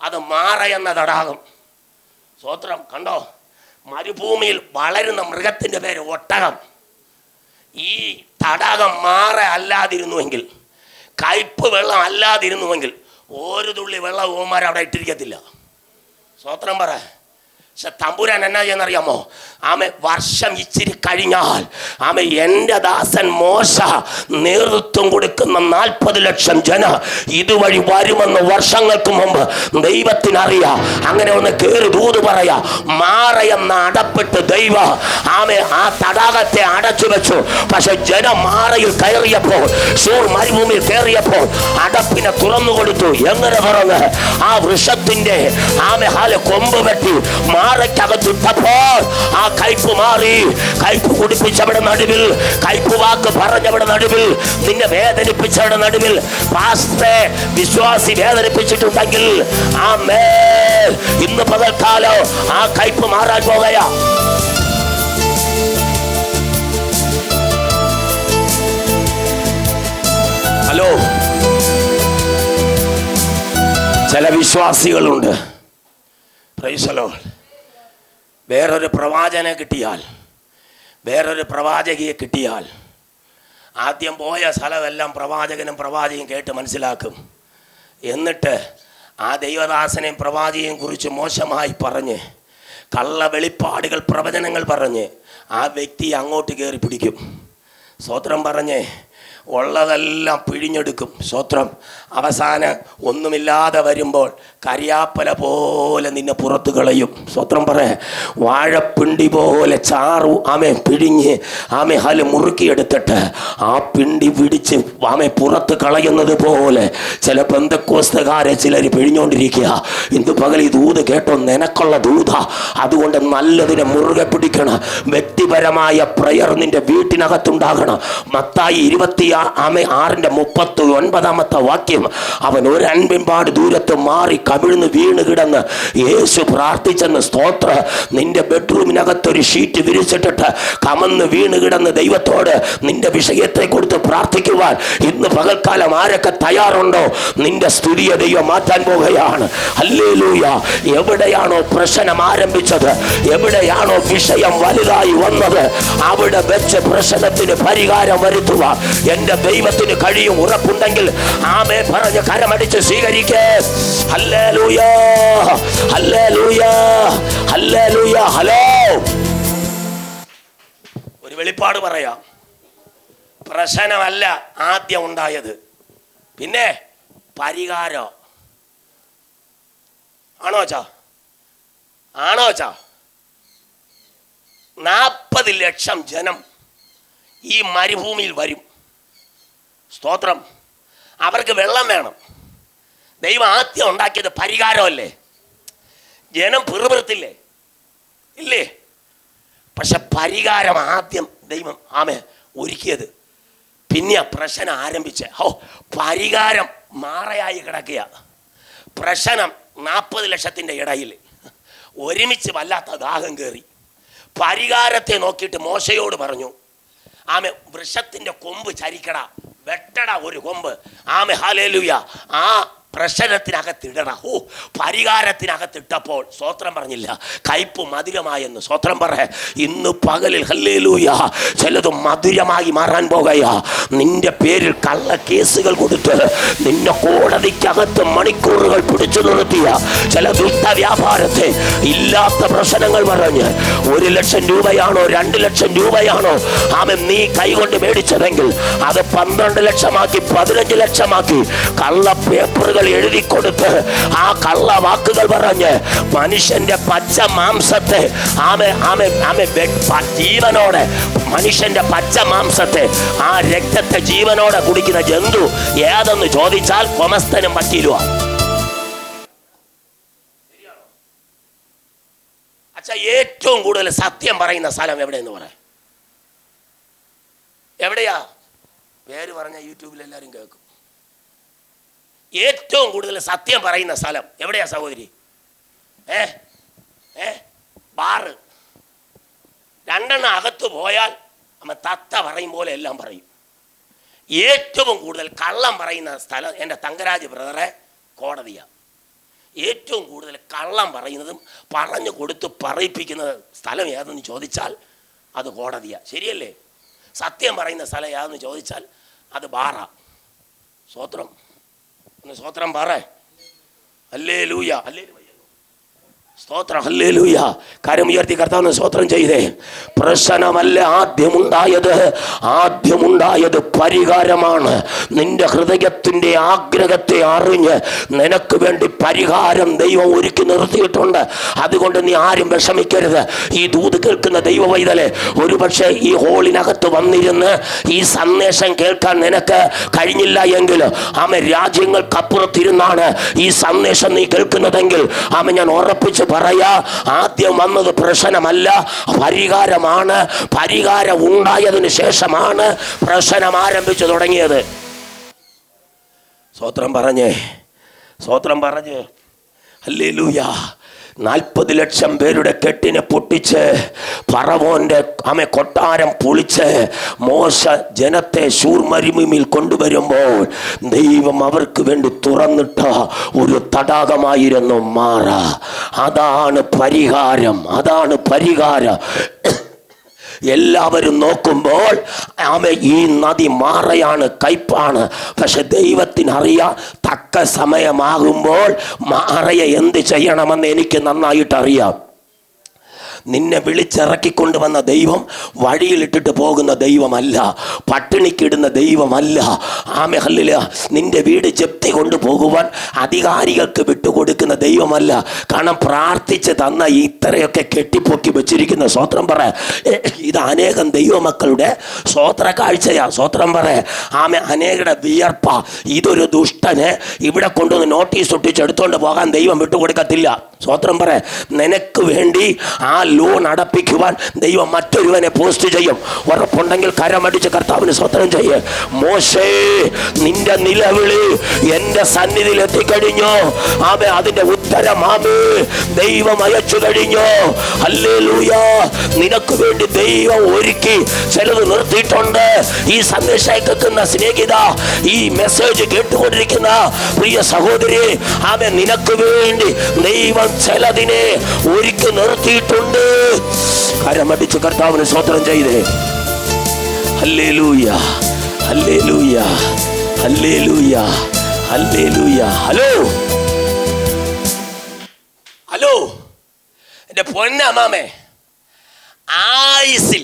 അത് മാറ എന്ന തടാകം. സ്തോത്രം. കണ്ടോ, മരുഭൂമിയിൽ വളരുന്ന മൃഗത്തിന്റെ പേര് ഒട്ടകം. ഈ തടാകം മാറ അല്ലാതിരുന്നുവെങ്കിൽ, കയ്പ് വെള്ളം അല്ലാതിരുന്നുവെങ്കിൽ ഒരു തുള്ളി വെള്ളം ഓമാർ അവിടെ ഇട്ടിരിക്കത്തില്ല. സ്തോത്രം പറ. പക്ഷെ തമ്പുരാൻ എന്നാ ചെയ്യുന്നറിയാമോ? ആമെ വർഷം ഇച്ചിരി കഴിഞ്ഞാൽ ആമെ എൻ്റെ ദാസൻ മോശ നേതൃത്വം കൊടുക്കുന്ന 40 ലക്ഷം ജന ഇതുവഴി വരുമെന്ന് വർഷങ്ങൾക്ക് മുമ്പ് ദൈവത്തിനറിയാം. അങ്ങനെ ഒന്ന് കയറി ദൂത് പറയാ. മാറയെന്ന് അടപ്പെട്ട് ദൈവ ആമെ ആ തടാകത്തെ അടച്ചു വെച്ചു. പക്ഷെ ജനം മാറയിൽ കയറിയപ്പോൾ, സൂർ മരുഭൂമിയിൽ കയറിയപ്പോൾ അടപ്പിനെ തുറന്നു കൊടുത്തു. എങ്ങനെ തുറന്ന്? ആ വൃക്ഷത്തിന്റെ ആമെ ഹാലെ കൊമ്പ് വെട്ടി മാറയ്ക്കകത്തിട്ടപ്പോൾ ആ കയ്പ് മാറി. കയ്പ് കുടിപ്പിച്ചവിടെ നടുവിൽ, കയ്പ് വാക്ക് പറഞ്ഞവിടെ നടുവിൽ, നിന്നെ വേദനിപ്പിച്ചവിടെ നടുവിൽ പാസ്റ്ററെ വിശ്വാസി വേദനിപ്പിച്ചിട്ടുണ്ടെങ്കിൽ ആമേൻ, ഇന്ന് പകൽക്കാലം ആ കയ്പ് മാറാൻ പോകയാ. ഹലോ, ചില വിശ്വാസികളുണ്ട്, പ്രൈസ് ദി ലോർഡ്, വേറൊരു പ്രവാചകനെ കിട്ടിയാൽ, വേറൊരു പ്രവാചകിയെ കിട്ടിയാൽ ആദ്യം പോയ സ്ഥലമെല്ലാം പ്രവാചകനും പ്രവാചകയും കേട്ട് മനസ്സിലാക്കും. എന്നിട്ട് ആ ദൈവദാസനെയും പ്രവാചകയും കുറിച്ച് മോശമായി പറഞ്ഞ്, കള്ള വെളിപ്പാടുകൾ, പ്രവചനങ്ങൾ പറഞ്ഞ് ആ വ്യക്തിയെ അങ്ങോട്ട് കയറി പിടിക്കും. സ്തോത്രം പറഞ്ഞ് ഉള്ളതെല്ലാം പിഴിഞ്ഞെടുക്കും. സ്തോത്രം. അവസാനം ഒന്നുമില്ലാതെ വരുമ്പോൾ കരിയാപ്പല പോലെ നിന്നെ പുറത്തു കളയും. സ്തോത്രം പറ. വാഴപ്പിണ്ടി പോലെ ചാറു ആമെ പിഴിഞ്ഞ് ആമെ ഹാല് മുറുക്കിയെടുത്തിട്ട് ആ പിണ്ടി പിടിച്ച് ആമെ പുറത്ത് കളയുന്നത് പോലെ ചില പെന്തക്കോസ്തുകാരെ ചിലർ പിഴിഞ്ഞുകൊണ്ടിരിക്കുക. ഇന്ന് പകൽ ഈ ദൂത് കേട്ടോ, നിനക്കുള്ള ദൂത. അതുകൊണ്ട് നല്ലതിനെ മുറുകെ പിടിക്കണം. വ്യക്തിപരമായ പ്രയർ നിന്റെ വീട്ടിനകത്തുണ്ടാകണം. മത്തായി 26:39 വാക്യം, അവൻ ഒരു അൻപിൻപാട് ദൂരത്ത് മാറി കവിഴ്ന്ന് വീണ് കിടന്ന് യേശു പ്രാർത്ഥിച്ചെന്ന്. സ്തോത്ര. നിന്റെ ബെഡ്റൂമിനകത്തൊരു ഷീറ്റ് വിരിച്ചിട്ടിട്ട് കമന്ന് വീണ് കിടന്ന് ദൈവത്തോട് നിന്റെ വിഷയത്തെ കൊടുത്ത് പ്രാർത്ഥിക്കുവാൻ ഇന്ന് പകൽക്കാലം ആരൊക്കെ തയ്യാറുണ്ടോ? നിന്റെ സ്തുതിയെ ദൈവം മാറ്റാൻ പോകുകയാണ്. ഹല്ലേലൂയ. എവിടെയാണോ പ്രശ്നം ആരംഭിച്ചത്, എവിടെയാണോ വിഷയം വലുതായി വന്നത്, അവിടെ വെച്ച് പ്രശ്നത്തിന് പരിഹാരം വരുത്തുവാൻ എന്റെ ദൈവത്തിന് കഴിയും. ഉറപ്പുണ്ടെങ്കിൽ ആമേ പറഞ്ഞ് കരമടിച്ച് സ്വീകരിക്കേ. ഹല്ലേലൂയ, ഹല്ലേലൂയ, ഹല്ലേലൂയ. ഹലോ, ഒരു വെളിപ്പാട് പറയാം. പ്രശ്നമല്ല ആദ്യം ഉണ്ടായത്, പിന്നെ പരിഹാരം ആണോ ചാ? ആണോ ചാ? 40 ലക്ഷം ജനം ഈ മരുഭൂമിയിൽ വരും. സ്തോത്രം. അവർക്ക് വെള്ളം വേണം. ദൈവം ആദ്യം ഉണ്ടാക്കിയത് പരിഹാരമല്ലേ? ജനം പിറുപിറുത്തില്ലേ? ഇല്ലേ? പക്ഷെ പരിഹാരം ആദ്യം ദൈവം ആമേ ഒരുക്കിയത്. പിന്നെ പ്രശ്നം ആരംഭിച്ച പരിഹാരം മാറയായി കിടക്കുക. പ്രശ്നം 40 ലക്ഷത്തിൻ്റെ ഇടയിൽ ഒരുമിച്ച് വല്ലാത്ത ദാഹം കയറി. പരിഹാരത്തെ നോക്കിയിട്ട് മോശയോട് പറഞ്ഞു, ആമെ വൃക്ഷത്തിൻ്റെ കൊമ്പ് ചരിക്കട, വെട്ടട ഒരു കൊമ്പ്. ആമെ ഹല്ലേലൂയ. ആ പ്രശ്നത്തിനകത്തിടണ പരിഹാരത്തിനകത്തിട്ടപ്പോൾ സ്തോത്രം പറഞ്ഞില്ല, കയ്പ് മധുരമായെന്ന്. സ്തോത്രം പറ. ഇന്ന് പകലിൽ ഹല്ലേലൂയ ചിലത് മധുരമായി മാറാൻ പോകുകയാ. നിന്റെ പേരിൽ കള്ള കേസുകൾ കൊടുത്ത് നിന്നെ കോടതിക്കകത്ത് മണിക്കൂറുകൾ പിടിച്ചു നിർത്തിയ ചില ദുഷ്ട വ്യാപാരത്തെ ഇല്ലാത്ത പ്രശ്നങ്ങൾ പറഞ്ഞ് 1 ലക്ഷം രൂപയാണോ 2 ലക്ഷം രൂപയാണോ നീ കൈകൊണ്ട് മേടിച്ചതെങ്കിൽ അത് 12 ലക്ഷമാക്കി 15 ലക്ഷമാക്കി കള്ള പേപ്പറുകൾ എഴുതി കൊടുത്ത് ആ കള്ള വാക്കുകൾ പറഞ്ഞ് മനുഷ്യന്റെ പച്ച മാംസത്തെ ജീവനോടെ, മനുഷ്യന്റെ പച്ച മാംസത്തെ, ആ രക്തത്തെ ജീവനോടെ കുടിക്കുന്ന ജന്തു ഏതെന്ന് ചോദിച്ചാൽ കൊമസ്തനും വക്കീലുവാ. അച്ഛാ, ഏറ്റവും കൂടുതൽ സത്യം പറയുന്ന സ്ഥലം എവിടെയെന്ന് പറയാം? എവിടെയാ? പേര് പറഞ്ഞ യൂട്യൂബിൽ എല്ലാവരും കേൾക്കും. ഏറ്റവും കൂടുതൽ സത്യം പറയുന്ന സ്ഥലം എവിടെയാ സഹോദരി? ബാറ്. 2 അകത്ത് പോയാൽ തത്ത പറയും പോലെ എല്ലാം പറയും. ഏറ്റവും കൂടുതൽ കള്ളം പറയുന്ന സ്ഥലം എൻ്റെ തങ്കരാജ് ബ്രദറെ കോടതിയാണ്. ഏറ്റവും കൂടുതൽ കള്ളം പറയുന്നതും പറഞ്ഞു കൊടുത്ത് പറയിപ്പിക്കുന്ന സ്ഥലം ഏതെന്ന് ചോദിച്ചാൽ അത് കോടതിയാണ്. ശരിയല്ലേ? സത്യം പറയുന്ന സ്ഥലം ഏതെന്ന് ചോദിച്ചാൽ അത് ബാറാ. സ്തോത്രം, സ്തോത്രം പറ. ഹല്ലേലൂയ, ഹല്ലേലൂയ, സ്തോത്രം, ഹല്ലേലൂയ. കരം ഉയർത്തി കർത്താവിനെ സ്തോത്രം ചെയ്തേ. പ്രശ്നമല്ല ആദ്യമുണ്ടായത് പരിഹാരമാണ്. നിന്റെ ഹൃദയത്തിൻ്റെ ആഗ്രഹത്തെ അറിഞ്ഞ് നിനക്ക് വേണ്ടി പരിഹാരം ദൈവം ഒരുക്കി നിർത്തിയിട്ടുണ്ട്. അതുകൊണ്ട് നീ ആരും വിഷമിക്കരുത്. ഈ ദൂത് കേൾക്കുന്ന ദൈവ പൈതലെ, ഒരുപക്ഷെ ഈ ഹോളിനകത്ത് വന്നിരുന്ന് ഈ സന്ദേശം കേൾക്കാൻ നിനക്ക് കഴിഞ്ഞില്ല എങ്കിൽ രാജ്യങ്ങൾക്കപ്പുറത്തിരുന്നാണ് ഈ സന്ദേശം നീ കേൾക്കുന്നതെങ്കിൽ ഞാൻ ഉറപ്പിച്ച് പറയാ, ആദ്യം വന്നത് പ്രശ്നമല്ല, പരിഹാരമാണ്. പരിഹാരം ഉണ്ടായതിനു ശേഷമാണ് പ്രശ്നം ആരംഭിച്ചു തുടങ്ങിയത്. സ്തോത്രം പറഞ്ഞേ, സ്തോത്രം പറഞ്ഞേ. ഹല്ലേലൂയ. 40 ലക്ഷം പേരുടെ കെട്ടിനെ പൊട്ടിച്ച് ഫറവോന്റെ കൊട്ടാരം പൊളിച്ച് മോശ ജനത്തെ ശൂർ മരുഭൂമിയിൽ കൊണ്ടുവരുമ്പോൾ ദൈവം അവർക്ക് വേണ്ടി തുറന്നിട്ട ഒരു തടാകമായിരുന്നു മാറ. അതാണ് പരിഹാരം, അതാണ് പരിഹാരം. എല്ലാവരും നോക്കുമ്പോൾ ഈ നദി മാറയാണ്, കയ്പാണ്. പക്ഷെ ദൈവത്തിനറിയാം തക്ക സമയമാകുമ്പോൾ മാറയെ എന്ത് ചെയ്യണമെന്ന് എനിക്ക് നന്നായിട്ട് അറിയാം. നിന്നെ വിളിച്ചിറക്കിക്കൊണ്ടുവന്ന ദൈവം വഴിയിലിട്ടിട്ട് പോകുന്ന ദൈവമല്ല, പട്ടിണിക്കിടുന്ന ദൈവമല്ല. ഹല്ലേലൂയ. നിന്റെ വീട് ജപ്തി കൊണ്ടുപോകുവാൻ അധികാരികൾക്ക് വിട്ടുകൊടുക്കുന്ന ദൈവമല്ല. കാരണം പ്രാർത്ഥിച്ച് തന്ന ഇത്രയൊക്കെ കെട്ടിപ്പൊക്കി വെച്ചിരിക്കുന്ന, സ്തോത്രം പറ, ഇത് അനേകം ദൈവമക്കളുടെ സ്തോത്ര കാഴ്ചയാ. സ്തോത്രം പറ. അനേകരുടെ വിയർപ്പ. ഇതൊരു ദുഷ്ടന് ഇവിടെ കൊണ്ടുവന്ന് നോട്ടീസ് ഒട്ടിച്ച് എടുത്തോണ്ട് പോകാൻ ദൈവം വിട്ടുകൊടുക്കത്തില്ല. സ്തോത്രം പറ. നിനക്ക് വേണ്ടി ആ ലോൺ അടപ്പിക്കുവാൻ ദൈവം മറ്റൊരുവനെ പോസ്റ്റ് ചെയ്യും. ഉറപ്പുണ്ടെങ്കിൽ കരമടിച്ച് കർത്താവിന് സ്തോത്രം ചെയ്യ്. മോശേ, നിന്റെ നിലവിളി എന്റെ സന്നിധിയിൽ എത്തിക്കഴിഞ്ഞോ. അതിന്റെ ഉത്തരം ദൈവം അയച്ചു കഴിഞ്ഞോ. ഹല്ലേലൂയ. നിനക്ക് വേണ്ടി ദൈവം ഒരുക്കി ചിലത് നിർത്തിയിട്ടുണ്ട്. ഈ സന്ദേശം കേൾക്കുന്ന സ്നേഹിത, ഈ മെസ്സേജ് കേട്ടുകൊണ്ടിരിക്കുന്ന പ്രിയ സഹോദരി, നിനക്ക് വേണ്ടി ദൈവം ചിലതിനെ ഒരുക്കി നിർത്തിയിട്ടുണ്ട്. കരമടിച്ച് കർത്താവിന് സ്തോത്രം ചെയ്തേ. ഹല്ലേലൂയ, ഹല്ലേലൂയ, ഹല്ലേലൂയ, ഹല്ലേലൂയ. ഹലോ, ഹലോ എൻ്റെ പൊന്നമാമേ, ആയുസിൽ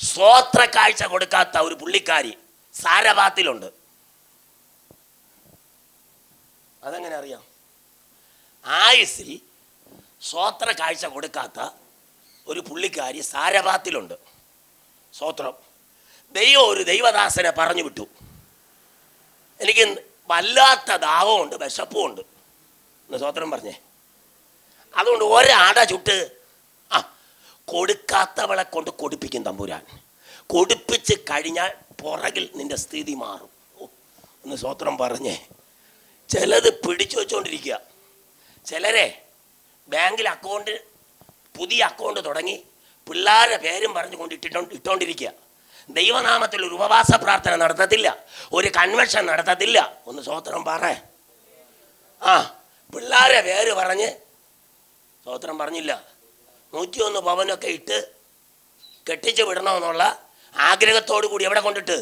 സ്തോത്ര കാഴ്ച കൊടുക്കാത്ത ഒരു പുള്ളിക്കാരി സാരഭാത്തിലുണ്ട്. അതെങ്ങനെ അറിയാം? ആയുസിൽ സ്തോത്ര കാഴ്ച കൊടുക്കാത്ത ഒരു പുള്ളിക്കാരി സാരഭാത്തിലുണ്ട്. സ്തോത്രം. ദൈവം ഒരു ദൈവദാസനെ പറഞ്ഞു വിട്ടു. എനിക്ക് വല്ലാത്ത ദാഹമുണ്ട്, വിശപ്പുമുണ്ട് എന്ന് സ്തോത്രം പറഞ്ഞേ. അതുകൊണ്ട് ഒരാട ചുട്ട് കൊടുക്കാത്തവളെ കൊണ്ട് കൊടുപ്പിക്കും തമ്പുരാൻ. കൊടുപ്പിച്ച് കഴിഞ്ഞാൽ പുറകിൽ നിന്റെ സ്ഥിതി മാറും എന്ന് സ്തോത്രം പറഞ്ഞേ. ചിലത് പിടിച്ചു വെച്ചുകൊണ്ടിരിക്കുക. ചിലരെ ബാങ്കിൽ അക്കൗണ്ട്, പുതിയ അക്കൗണ്ട് തുടങ്ങി പിള്ളേരുടെ പേരും പറഞ്ഞുകൊണ്ട് ഇട്ടുകൊണ്ടിരിക്കുക. ദൈവനാമത്തിൽ ഒരു ഉപവാസ പ്രാർത്ഥന നടത്തത്തില്ല, ഒരു കൺവെൻഷൻ നടത്തത്തില്ല. ഒന്ന് സ്തോത്രം പറ. പിള്ളേരെ പേര് പറഞ്ഞ് സ്തോത്രം പറഞ്ഞില്ല. 101 പവനൊക്കെ ഇട്ട് കെട്ടിച്ച് വിടണമെന്നുള്ള ആഗ്രഹത്തോടു കൂടി എവിടെ കൊണ്ടിട്ട്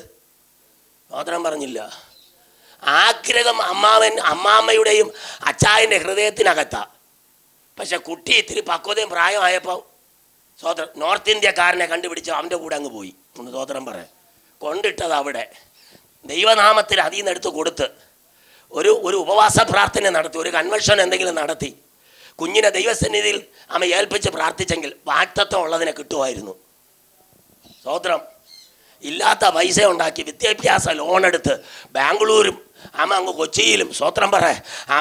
സ്തോത്രം പറഞ്ഞില്ല. ആഗ്രഹം അമ്മാമ്മയുടെയും അച്ചായൻ്റെ ഹൃദയത്തിനകത്താ. പക്ഷെ കുട്ടി ഇത്തിരി പക്വതയും പ്രായമായപ്പോൾ സ്തോത്രം നോർത്ത് ഇന്ത്യക്കാരനെ കണ്ടുപിടിച്ച് അവൻ്റെ കൂടെ അങ്ങ് പോയി. ഒന്ന് സ്തോത്രം പറയാം, കൊണ്ടിട്ടത് അവിടെ ദൈവനാമത്തിൽ അതിൽ നിന്ന് എടുത്ത് കൊടുത്ത് ഒരു ഉപവാസ പ്രാർത്ഥന നടത്തി, ഒരു കൺവെൻഷൻ എന്തെങ്കിലും നടത്തി കുഞ്ഞിനെ ദൈവസന്നിധിയിൽ അമ്മ ഏൽപ്പിച്ച് പ്രാർത്ഥിച്ചെങ്കിൽ വാക്തത്വം ഉള്ളതിനെ കിട്ടുമായിരുന്നു. സ്തോത്രം. ഇല്ലാത്ത പൈസ ഉണ്ടാക്കി വിദ്യാഭ്യാസ ലോണെടുത്ത് ബാംഗ്ലൂരും അമ്മ അങ്ങ് കൊച്ചിയിലും സ്തോത്രം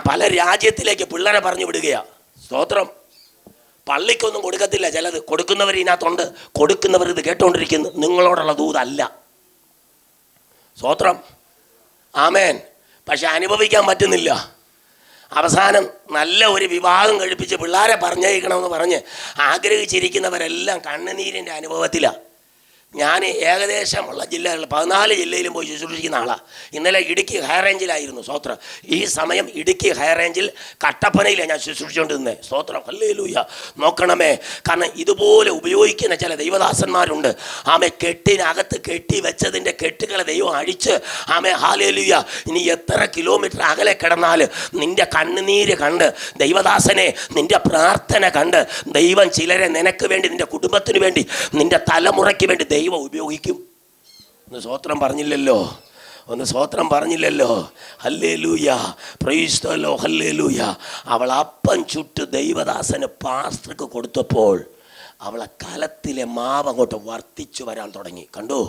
പല രാജ്യത്തിലേക്ക് പിള്ളേരെ പറഞ്ഞു വിടുകയാണ്. സ്തോത്രം. പള്ളിക്കൊന്നും കൊടുക്കത്തില്ല ചിലത്, കൊടുക്കുന്നവർ ഇതിനകത്തുണ്ട്. കൊടുക്കുന്നവർ ഇത് കേട്ടുകൊണ്ടിരിക്കുന്നു. നിങ്ങളോടുള്ള ദൂതല്ല. സ്തോത്രം. ആമേൻ. പക്ഷെ അനുഭവിക്കാൻ പറ്റുന്നില്ല. അവസാനം നല്ല ഒരു വിവാഹം കഴിപ്പിച്ച് പിള്ളേരെ പറഞ്ഞയക്കണമെന്ന് പറഞ്ഞ് ആഗ്രഹിച്ചിരിക്കുന്നവരെല്ലാം കണ്ണുനീരിൻ്റെ അനുഭവത്തിലാണ്. ഞാൻ ഏകദേശമുള്ള ജില്ലകളിൽ 14 ജില്ലയിലും പോയി ശുശ്രൂഷിക്കുന്ന ആളാണ്. ഇന്നലെ ഇടുക്കി ഹൈ റേഞ്ചിലായിരുന്നു. സ്തോത്രം. ഈ സമയം ഇടുക്കി ഹൈ റേഞ്ചിൽ കട്ടപ്പനയിലാണ് ഞാൻ ശുശ്രൂഷിച്ചുകൊണ്ടിരുന്നത്. സ്തോത്രം. ഹല്ലേലൂയ. നോക്കണമേ, കാരണം ഇതുപോലെ ഉപയോഗിക്കുന്ന ചില ദൈവദാസന്മാരുണ്ട്. ആമെ കെട്ടിനകത്ത് കെട്ടി വെച്ചതിൻ്റെ കെട്ടുകളെ ദൈവം അഴിച്ച് ആമെ ഹല്ലേലൂയ. ഇനി എത്ര കിലോമീറ്റർ അകലെ കിടന്നാൽ നിൻ്റെ കണ്ണുനീര് കണ്ട് ദൈവദാസനെ നിൻ്റെ പ്രാർത്ഥന കണ്ട് ദൈവം ചിലരെ നിനക്ക് വേണ്ടി, നിൻ്റെ കുടുംബത്തിന് വേണ്ടി, നിൻ്റെ തലമുറയ്ക്ക് വേണ്ടി ദൈവം ഉപയോഗിക്കും. ഒന്ന് സ്തോത്രം പറഞ്ഞില്ലല്ലോ, ഒന്ന് സ്തോത്രം പറഞ്ഞില്ലല്ലോ. Hallelujah. Price the lord. Hallelujah. അവൾ അപ്പം ചുട്ട് ദൈവദാസന് പാസ്റ്റർക്ക് കൊടുത്തപ്പോൾ അവളെ കലത്തിലെ മാവ് അങ്ങോട്ട് വർത്തിച്ചു വരാൻ തുടങ്ങി. കണ്ടു,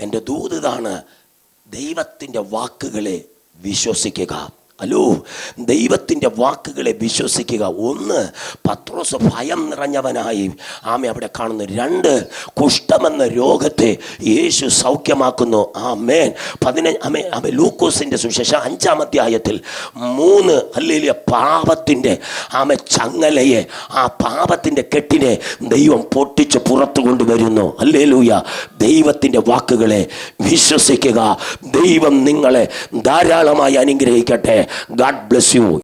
എൻ്റെ ദൂത് ഇതാണ്, ദൈവത്തിൻ്റെ വാക്കുകളെ വിശ്വസിക്കുക. ഹലോ, ദൈവത്തിൻ്റെ വാക്കുകളെ വിശ്വസിക്കുക. 1, പത്രോസ് ഭയം നിറഞ്ഞവനായി ആമെ അവിടെ കാണുന്നു. 2, കുഷ്ഠമെന്ന രോഗത്തെ യേശു സൗഖ്യമാക്കുന്നു. ആമേൻ. 15 ലൂക്കോസിൻ്റെ സുവിശേഷം 5-ാം അധ്യായത്തിൽ 3 ഹല്ലേലൂയ പാപത്തിൻ്റെ ചങ്ങലയെ, ആ പാപത്തിൻ്റെ കെട്ടിനെ ദൈവം പൊട്ടിച്ച് പുറത്തു കൊണ്ടുവരുന്നു. ഹല്ലേലൂയ. ദൈവത്തിൻ്റെ വാക്കുകളെ വിശ്വസിക്കുക. ദൈവം നിങ്ങളെ ധാരാളമായി അനുഗ്രഹിക്കട്ടെ. God bless you.